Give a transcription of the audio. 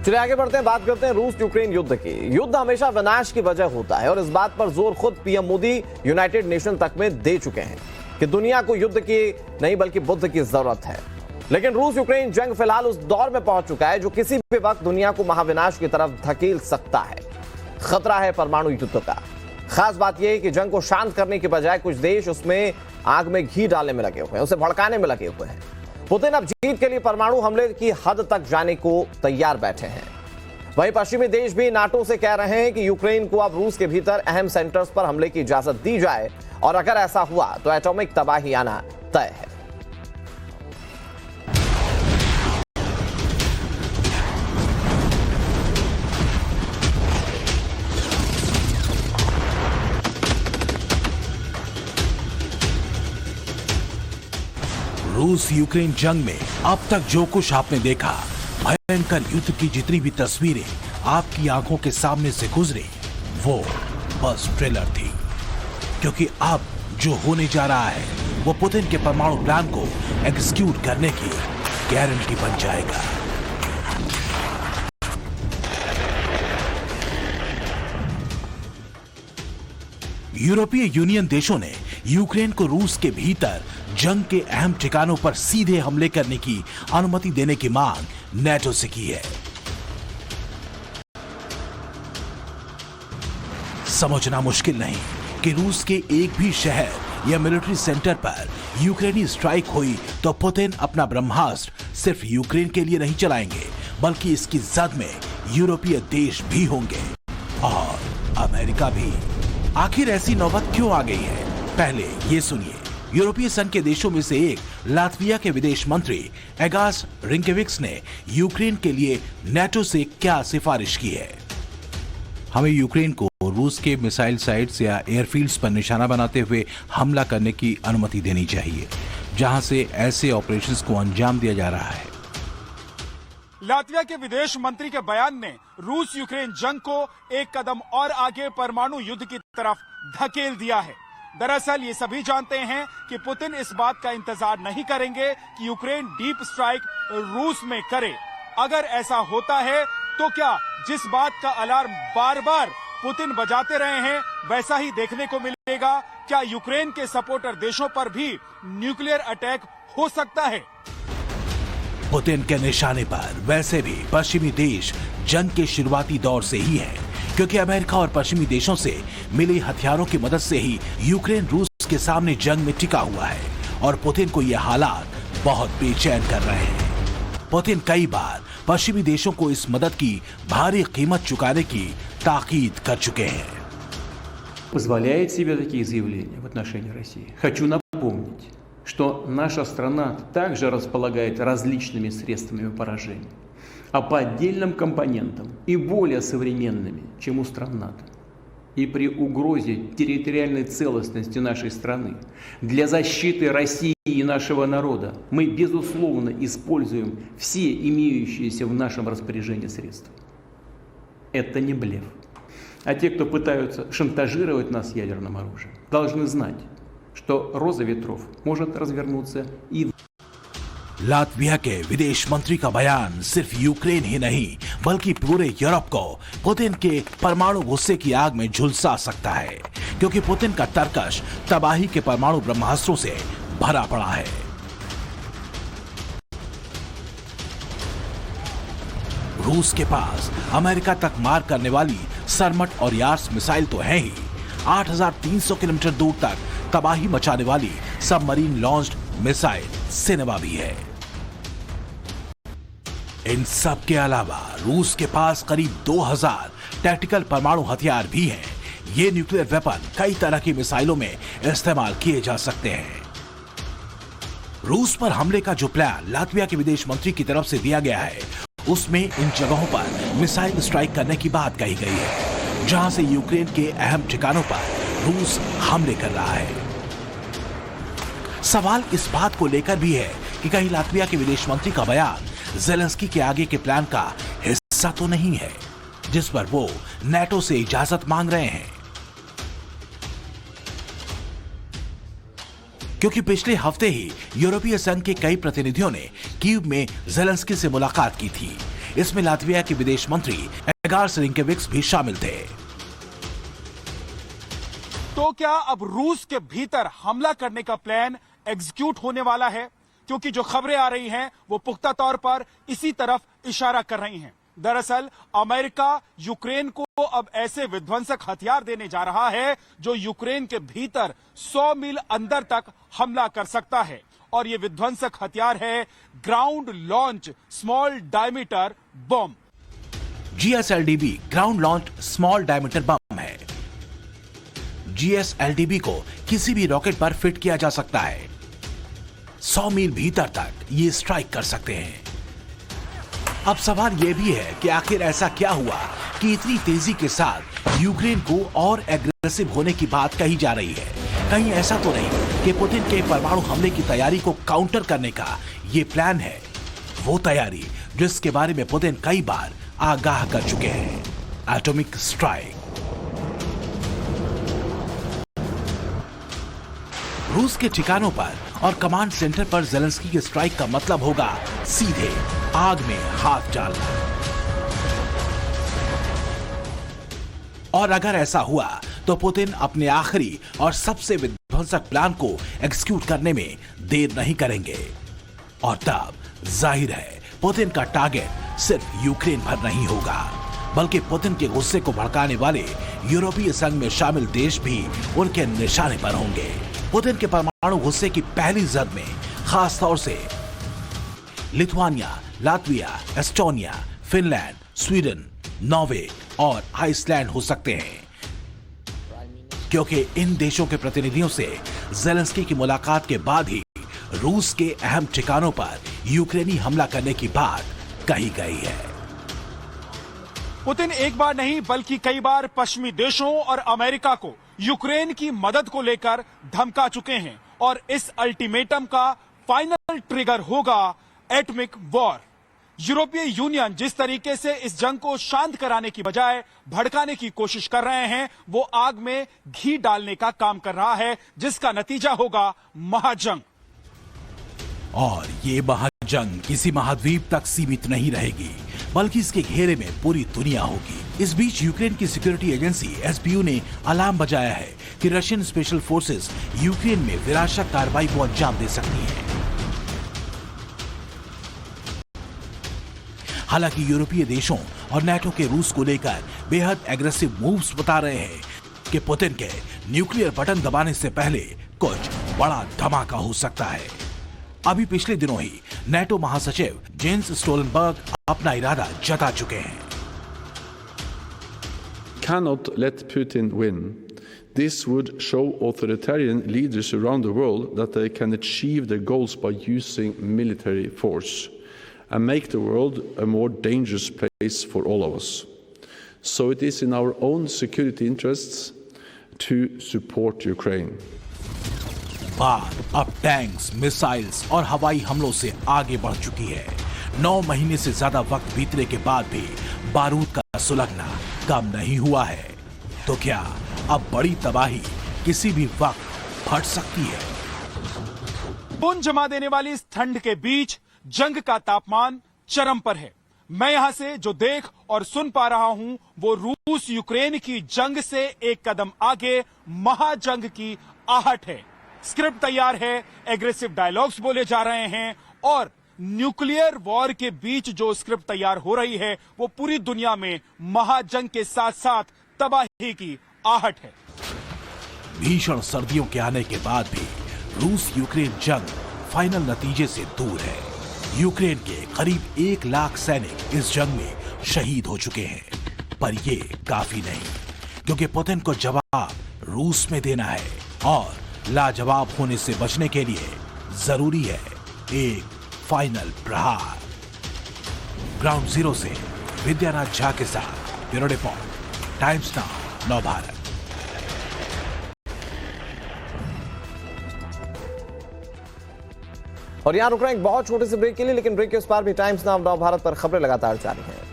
चलिए आगे बढ़ते हैं, बात करते हैं रूस यूक्रेन युद्ध की। युद्ध हमेशा विनाश की वजह होता है और इस बात पर जोर खुद पीएम मोदी यूनाइटेड नेशन तक में दे चुके हैं कि दुनिया को युद्ध की नहीं बल्कि बुद्ध की जरूरत है। लेकिन रूस यूक्रेन जंग फिलहाल उस दौर में पहुंच चुका है जो किसी भी वक्त दुनिया को महाविनाश की तरफ धकेल सकता है। खतरा है परमाणु युद्ध का। खास बात यह है कि जंग को शांत करने के बजाय कुछ देश उसमें आग में घी डालने में लगे हुए हैं, उसे भड़काने में लगे हुए हैं। पुतिन अब जीत के लिए परमाणु हमले की हद तक जाने को तैयार बैठे हैं। वहीं पश्चिमी देश भी नाटो से कह रहे हैं कि यूक्रेन को अब रूस के भीतर अहम सेंटर्स पर हमले की इजाजत दी जाए और अगर ऐसा हुआ तो एटॉमिक तबाही आना तय है। रूस यूक्रेन जंग में अब तक जो कुछ आपने देखा, भयंकर युद्ध की जितनी भी तस्वीरें आपकी आंखों के सामने से गुजरी, वो बस ट्रेलर थी। क्योंकि अब जो होने जा रहा है वो पुतिन के परमाणु प्लान को एग्जीक्यूट करने की गारंटी बन जाएगा। यूरोपीय यूनियन देशों ने यूक्रेन को रूस के भीतर जंग के अहम ठिकानों पर सीधे हमले करने की अनुमति देने की मांग नेटो से की है। समझना मुश्किल नहीं कि रूस के एक भी शहर या मिलिट्री सेंटर पर यूक्रेनी स्ट्राइक हुई तो पुतिन अपना ब्रह्मास्त्र सिर्फ यूक्रेन के लिए नहीं चलाएंगे, बल्कि इसकी जद में यूरोपीय देश भी होंगे और अमेरिका भी। आखिर ऐसी नौबत क्यों आ गई है, पहले ये सुनिए। यूरोपीय संघ के देशों में से एक लातविया के विदेश मंत्री एगास रिंकेविक्स ने यूक्रेन के लिए नेटो से क्या सिफारिश की है। हमें यूक्रेन को रूस के मिसाइल साइट्स या एयरफील्ड्स पर निशाना बनाते हुए हमला करने की अनुमति देनी चाहिए, जहां से ऐसे ऑपरेशंस को अंजाम दिया जा रहा है। लातविया के विदेश मंत्री के बयान ने रूस यूक्रेन जंग को एक कदम और आगे परमाणु युद्ध की तरफ धकेल दिया है। दरअसल ये सभी जानते हैं कि पुतिन इस बात का इंतजार नहीं करेंगे कि यूक्रेन डीप स्ट्राइक रूस में करे। अगर ऐसा होता है तो क्या जिस बात का अलार्म बार बार पुतिन बजाते रहे हैं वैसा ही देखने को मिलेगा? क्या यूक्रेन के सपोर्टर देशों पर भी न्यूक्लियर अटैक हो सकता है? पुतिन के निशाने पर वैसे भी पश्चिमी देश जंग के शुरुआती दौर से ही है, क्योंकि अमेरिका और पश्चिमी देशों से मिली हथियारों की मदद से ही यूक्रेन रूस के सामने जंग में टिका हुआ है और पुतिन को यह हालात बहुत बेचैन कर रहे हैं। पुतिन कई बार पश्चिमी देशों को इस मदद की भारी कीमत चुकाने की ताकीद कर चुके हैं। Позволяет себе такие заявления в отношении России. Хочу напомнить, что наша страна также располагает различными средствами поражения, а по отдельным компонентам и более современными, чем у стран НАТО. И при угрозе территориальной целостности нашей страны для защиты России и нашего народа мы, безусловно, используем все имеющиеся в нашем распоряжении средства. Это не блеф. А те, кто пытаются шантажировать нас ядерным оружием, должны знать, что роза ветров может развернуться и लातविया के विदेश मंत्री का बयान सिर्फ यूक्रेन ही नहीं बल्कि पूरे यूरोप को पुतिन के परमाणु गुस्से की आग में झुलसा सकता है, क्योंकि पुतिन का तर्कश तबाही के परमाणु ब्रह्मास्त्रों से भरा पड़ा है। रूस के पास अमेरिका तक मार करने वाली सरमट और यार्स मिसाइल तो है ही, 8,300 किलोमीटर दूर तक तबाही मचाने वाली सबमरीन लॉन्च्ड मिसाइल सिनेमा भी है। इन सब के अलावा रूस के पास करीब 2000 टैक्टिकल परमाणु हथियार भी हैं। ये न्यूक्लियर वेपन कई तरह की मिसाइलों में इस्तेमाल किए जा सकते हैं। रूस पर हमले का जो प्लान लातविया के विदेश मंत्री की तरफ से दिया गया है, उसमें इन जगहों पर मिसाइल स्ट्राइक करने की बात कही गई है, जहां से यूक्रेन के अहम ठिकानों पर रूस हमले कर रहा है। सवाल इस बात को लेकर भी है कि कहीं लातविया के विदेश मंत्री का बयान ज़ेलेंस्की के आगे के प्लान का हिस्सा तो नहीं है, जिस पर वो नेटो से इजाजत मांग रहे हैं। क्योंकि पिछले हफ्ते ही यूरोपीय संघ के कई प्रतिनिधियों ने कीव में ज़ेलेंस्की से मुलाकात की थी। इसमें लातविया के विदेश मंत्री एगार्स रिंकेविक्स भी शामिल थे। तो क्या अब रूस के भीतर हमला करने का प्लान एग्जीक्यूट होने वाला है? क्योंकि जो खबरें आ रही हैं वो पुख्ता तौर पर इसी तरफ इशारा कर रही हैं। दरअसल अमेरिका यूक्रेन को अब ऐसे विध्वंसक हथियार देने जा रहा है जो यूक्रेन के भीतर 100 मील अंदर तक हमला कर सकता है। और ये विध्वंसक हथियार है ground launch small diameter bomb. GSLDB ground launch small diameter bomb है। GSLDB को किसी भी रॉकेट पर फिट किया जा सकता है। 100 मील भीतर तक ये स्ट्राइक कर सकते हैं। अब सवाल यह भी है कि आखिर ऐसा क्या हुआ कि इतनी तेजी के साथ यूक्रेन को और एग्रेसिव होने की बात कही जा रही है। कहीं ऐसा तो नहीं कि पुतिन के परमाणु हमले की तैयारी को काउंटर करने का ये प्लान है, वो तैयारी जिसके बारे में पुतिन कई बार आगाह कर चुके हैं, एटॉमिक स्ट्राइक। रूस के ठिकानों पर और कमांड सेंटर पर ज़ेलेंस्की के स्ट्राइक का मतलब होगा सीधे आग में हाथ डालना। और अगर ऐसा हुआ तो पुतिन अपने आखिरी और सबसे विध्वंसक प्लान को एग्जीक्यूट करने में देर नहीं करेंगे। और तब जाहिर है पुतिन का टारगेट सिर्फ यूक्रेन भर नहीं होगा, बल्कि पुतिन के गुस्से को भड़काने वाले यूरोपीय संघ में शामिल देश भी उनके निशाने पर होंगे। पुतिन के परमाणु गुस्से की पहली जद में खास तौर से Lithuania, Latvia, Estonia, Finland, Sweden, Norway और आइसलैंड हो सकते हैं, क्योंकि इन देशों के प्रतिनिधियों से ज़ेलेंस्की की मुलाकात के बाद ही रूस के अहम ठिकानों पर यूक्रेनी हमला करने की बात कही गई है। पुतिन एक बार नहीं बल्कि कई बार पश्चिमी देशों और अमेरिका को यूक्रेन की मदद को लेकर धमका चुके हैं और इस अल्टीमेटम का फाइनल ट्रिगर होगा एटॉमिक वॉर। यूरोपीय यूनियन जिस तरीके से इस जंग को शांत कराने की बजाय भड़काने की कोशिश कर रहे हैं, वो आग में घी डालने का काम कर रहा है, जिसका नतीजा होगा महाजंग। और ये महाजंग किसी महाद्वीप तक सीमित नहीं रहेगी, बल्कि इसके घेरे में पूरी दुनिया होगी। इस बीच यूक्रेन की सिक्योरिटी एजेंसी SBU ने अलार्म बजाया है कि रशियन स्पेशल फोर्सेस यूक्रेन में विनाशक कार्रवाई को अंजाम दे सकती हैं। हालांकि यूरोपीय देशों और नाटो के रूस को लेकर बेहद एग्रेसिव मूव्स बता रहे हैं कि पुतिन के न्यूक्लियर बटन दबाने से पहले कुछ बड़ा धमाका हो सकता है। अभी पिछले दिनों ही नाटो महासचिव जेन्स स्टोलनबर्ग अपना इरादा जता चुके हैं। Cannot let Putin win. This would show authoritarian leaders around the world that they can achieve their goals by using military force and make the world a more dangerous place for all of us. So it is in our own security interests to support Ukraine. बात अब tanks, missiles और हवाई हमलों से आगे बढ़ चुकी है। 9 महीने से ज्यादा वक्त बीतने के बाद भी बारूद का सुलगना कम नहीं हुआ है। तो क्या अब बड़ी तबाही किसी भी वक्त फट सकती है? खून जमा देने वाली इस ठंड के बीच जंग का तापमान चरम पर है। मैं यहां से जो देख और सुन पा रहा हूं वो रूस यूक्रेन की जंग से एक कदम आगे महाजंग की आहट है। स्क्रिप्ट तैयार है, एग्रेसिव डायलॉग्स बोले जा रहे हैं और न्यूक्लियर वॉर के बीच जो स्क्रिप्ट तैयार हो रही है वो पूरी दुनिया में महाजंग के साथ साथ तबाही की आहट है। भीषण सर्दियों के आने के बाद भी रूस यूक्रेन जंग फाइनल नतीजे से दूर है। यूक्रेन के करीब 1 लाख सैनिक इस जंग में शहीद हो चुके हैं, पर ये काफी नहीं, क्योंकि पुतिन को जवाब रूस में देना है और लाजवाब होने से बचने के लिए जरूरी है एक फाइनल प्रहार। ग्राउंड जीरो से विद्यानाथ झा के साथ ब्यूरो रिपोर्ट, टाइम्स नाउ नव भारत। और यहां रुक रहे हैं एक बहुत छोटे से ब्रेक के लिए, लेकिन ब्रेक के उस पार भी टाइम्स नाउ नव भारत पर खबरें लगातार जारी हैं।